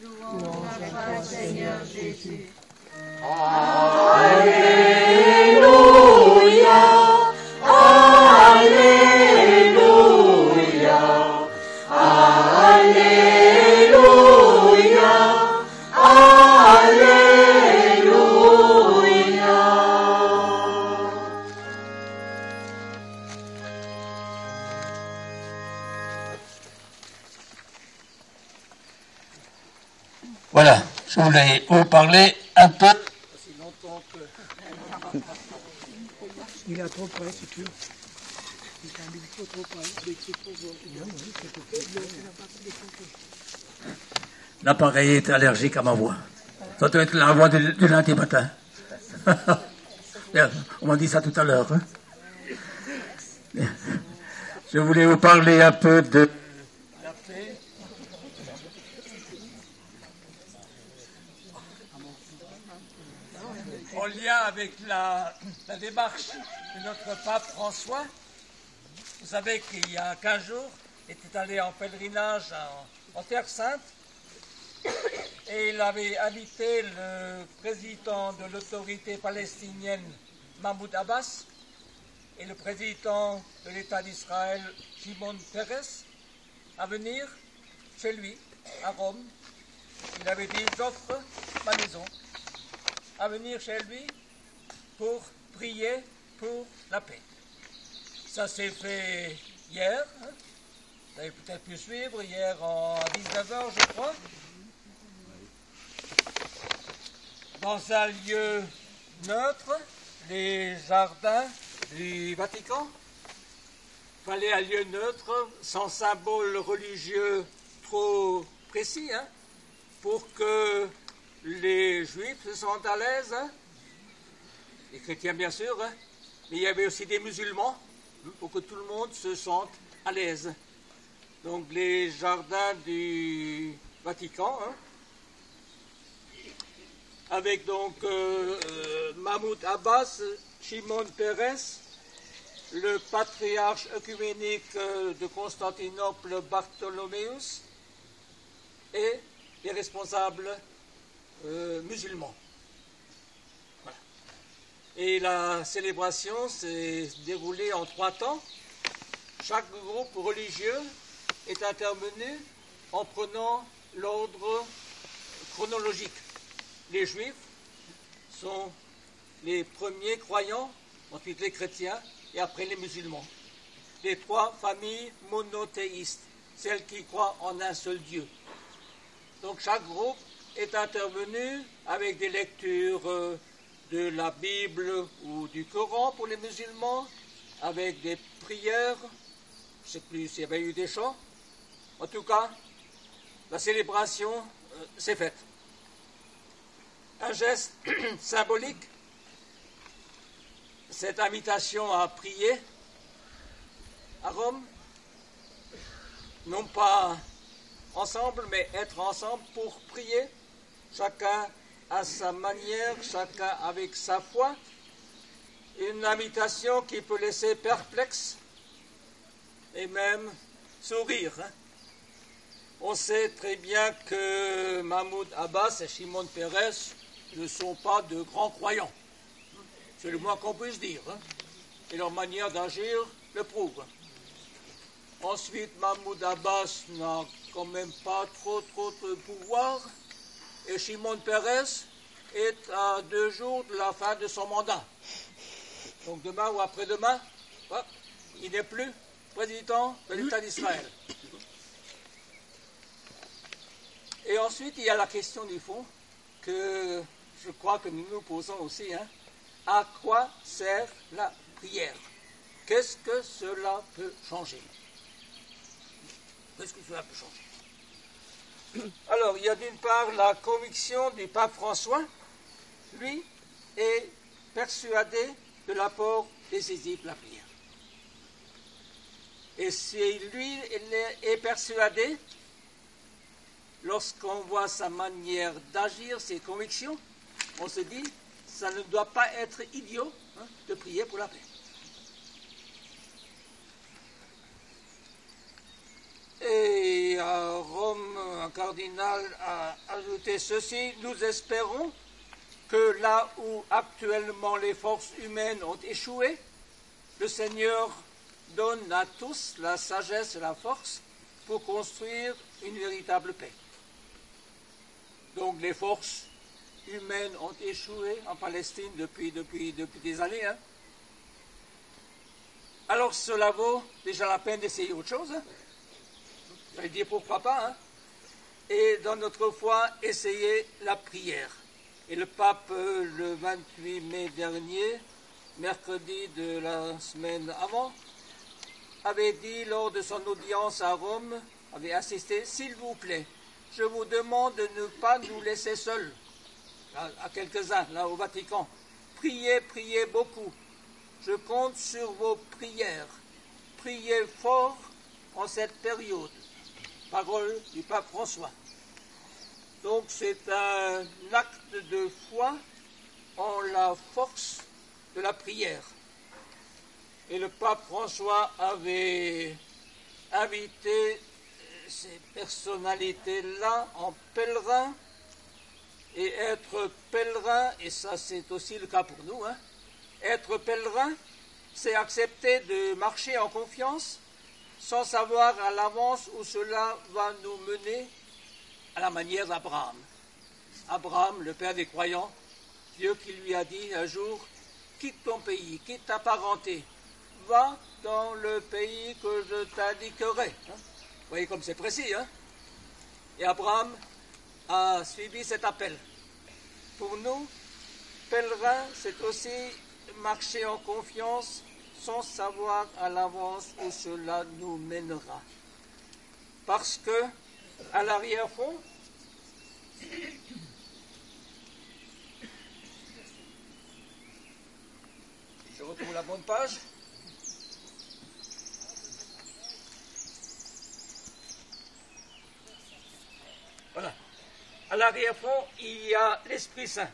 Louange à toi, Seigneur Jésus. Alléluia, Alléluia, Alléluia, Alléluia. Voilà, je voulais vous parler un peu. Il est trop près, c'est sûr. Il est un micro trop près. L'appareil est allergique à ma voix. Ça doit être la voix du lundi matin. On m'a dit ça tout à l'heure. Hein. Je voulais vous parler un peu de la paix. En lien avec la démarche de notre pape François. Vous savez qu'il y a 15 jours, il était allé en pèlerinage en Terre Sainte et il avait invité le président de l'autorité palestinienne, Mahmoud Abbas, et le président de l'État d'Israël, Shimon Peres, à venir chez lui, à Rome. Il avait dit, j'offre ma maison, à venir chez lui pour prier pour la paix. Ça s'est fait hier, hein. Vous avez peut-être pu suivre, hier à 19h je crois, dans un lieu neutre, les jardins du Vatican. Il fallait un lieu neutre, sans symbole religieux trop précis, hein, pour que les Juifs se sentent à l'aise, hein, les chrétiens bien sûr, hein, mais il y avait aussi des musulmans, pour que tout le monde se sente à l'aise. Donc les jardins du Vatican, hein, avec donc Mahmoud Abbas, Shimon Peres, le patriarche œcuménique de Constantinople, Bartholoméus, et les responsables musulmans. Voilà. Et la célébration s'est déroulée en 3 temps. Chaque groupe religieux est intervenu en prenant l'ordre chronologique. Les Juifs sont les premiers croyants, ensuite les chrétiens et après les musulmans. Les 3 familles monothéistes, celles qui croient en un seul Dieu. Donc chaque groupe est intervenu avec des lectures de la Bible ou du Coran pour les musulmans, avec des prières, je ne sais plus s'il y avait eu des chants. En tout cas, la célébration s'est faite. Un geste symbolique, cette invitation à prier à Rome, non pas ensemble, mais être ensemble pour prier, chacun à sa manière, chacun avec sa foi. Une invitation qui peut laisser perplexe et même sourire. Hein. On sait très bien que Mahmoud Abbas et Shimon Peres ne sont pas de grands croyants. C'est le moins qu'on puisse dire. Hein. Et leur manière d'agir le prouve. Ensuite, Mahmoud Abbas n'a quand même pas trop de pouvoir. Et Shimon Peres est à 2 jours de la fin de son mandat. Donc demain ou après-demain, il n'est plus président de l'État d'Israël. Et ensuite, il y a la question du fond que je crois que nous nous posons aussi. Hein. À quoi sert la prière? Qu'est-ce que cela peut changer? Qu'est-ce que cela peut changer? Alors, il y a d'une part la conviction du pape François. Lui est persuadé de l'apport décisif de la prière. Et si lui est persuadé, lorsqu'on voit sa manière d'agir, ses convictions, on se dit, ça ne doit pas être idiot de prier pour la paix. Et Et à Rome, un cardinal a ajouté ceci: nous espérons que là où actuellement les forces humaines ont échoué, le Seigneur donne à tous la sagesse et la force pour construire une véritable paix. Donc les forces humaines ont échoué en Palestine depuis des années. Hein. Alors cela vaut déjà la peine d'essayer autre chose. Hein. J'allais dire pourquoi pas. Hein. Et dans notre foi, essayer la prière. Et le pape, le 28 mai dernier, mercredi de la semaine avant, avait dit lors de son audience à Rome, avait insisté: s'il vous plaît, je vous demande de ne pas nous laisser seuls, à quelques-uns, là au Vatican. Priez, priez beaucoup. Je compte sur vos prières. Priez fort en cette période. Parole du pape François. Donc c'est un acte de foi en la force de la prière. Et le pape François avait invité ces personnalités-là en pèlerin. Et être pèlerin, et ça c'est aussi le cas pour nous, hein, être pèlerin, c'est accepter de marcher en confiance sans savoir à l'avance où cela va nous mener, à la manière d'Abraham. Abraham, le père des croyants, Dieu qui lui a dit un jour: quitte ton pays, quitte ta parenté, va dans le pays que je t'indiquerai. Hein. Vous voyez comme c'est précis. Hein. Et Abraham a suivi cet appel. Pour nous, pèlerins, c'est aussi marcher en confiance sans savoir à l'avance où cela nous mènera. Parce que, à l'arrière-fond, je retrouve la bonne page. Voilà. À l'arrière-fond, il y a l'Esprit Saint.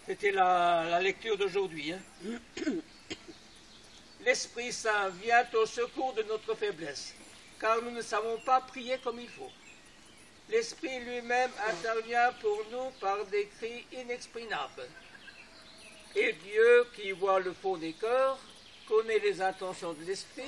C'était la lecture d'aujourd'hui. Hein. L'Esprit Saint vient au secours de notre faiblesse, car nous ne savons pas prier comme il faut. L'Esprit lui-même intervient pour nous par des cris inexprimables. Et Dieu, qui voit le fond des cœurs, connaît les intentions de l'Esprit.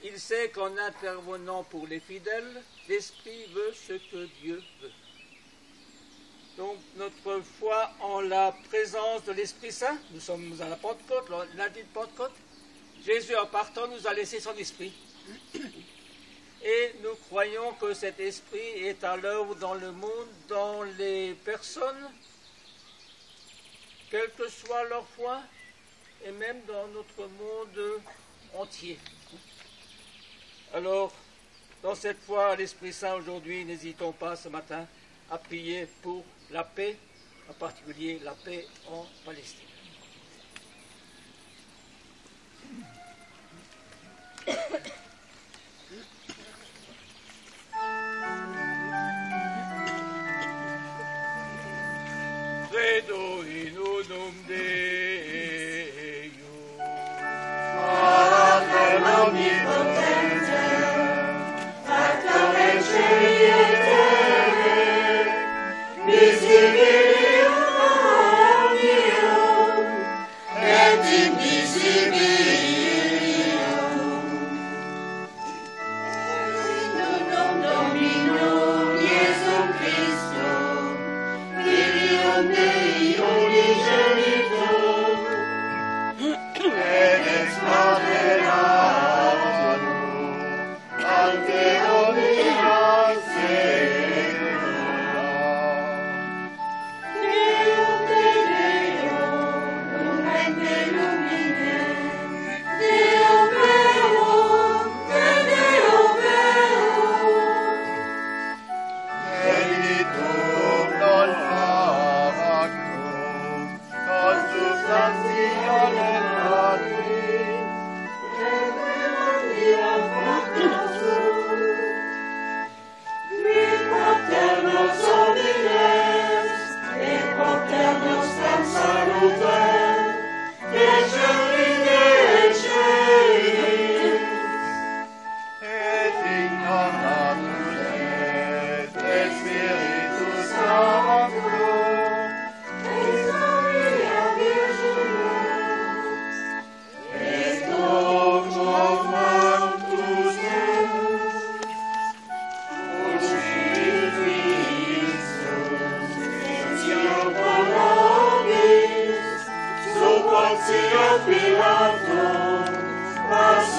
Il sait qu'en intervenant pour les fidèles, l'Esprit veut ce que Dieu veut. Donc notre foi en la présence de l'Esprit Saint, nous sommes à la Pentecôte, lundi de Pentecôte, Jésus en partant nous a laissé son Esprit. Et nous croyons que cet Esprit est à l'œuvre dans le monde, dans les personnes, quelle que soit leur foi, et même dans notre monde entier. Alors, dans cette foi à l'Esprit Saint aujourd'hui, n'hésitons pas ce matin à prier pour la paix, en particulier la paix en Palestine. Credo in unum Deum, Pater omnipotentem, Factor Ecclesiae Terrae, visibilium omnium, et invisibilium. In unum Dominum Iesum Christum, Filium Dei unigenitum, et ex Mater Natum,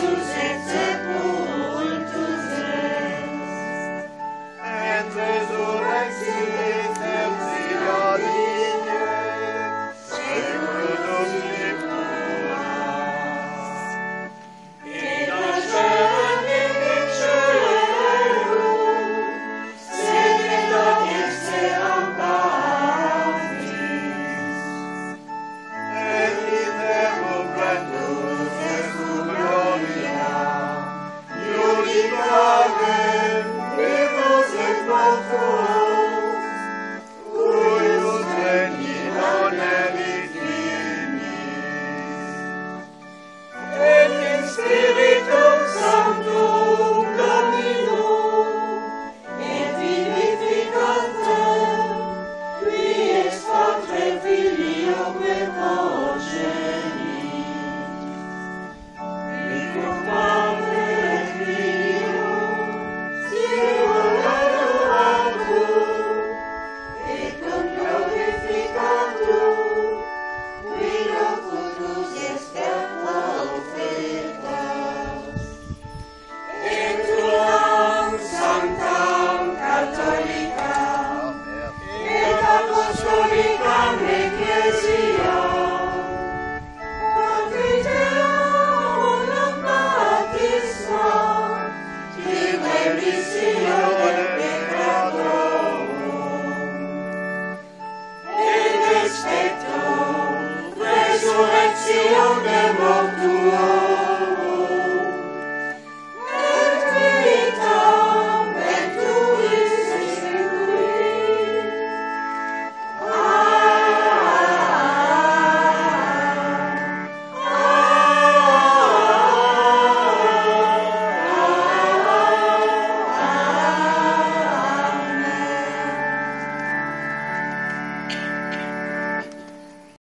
sous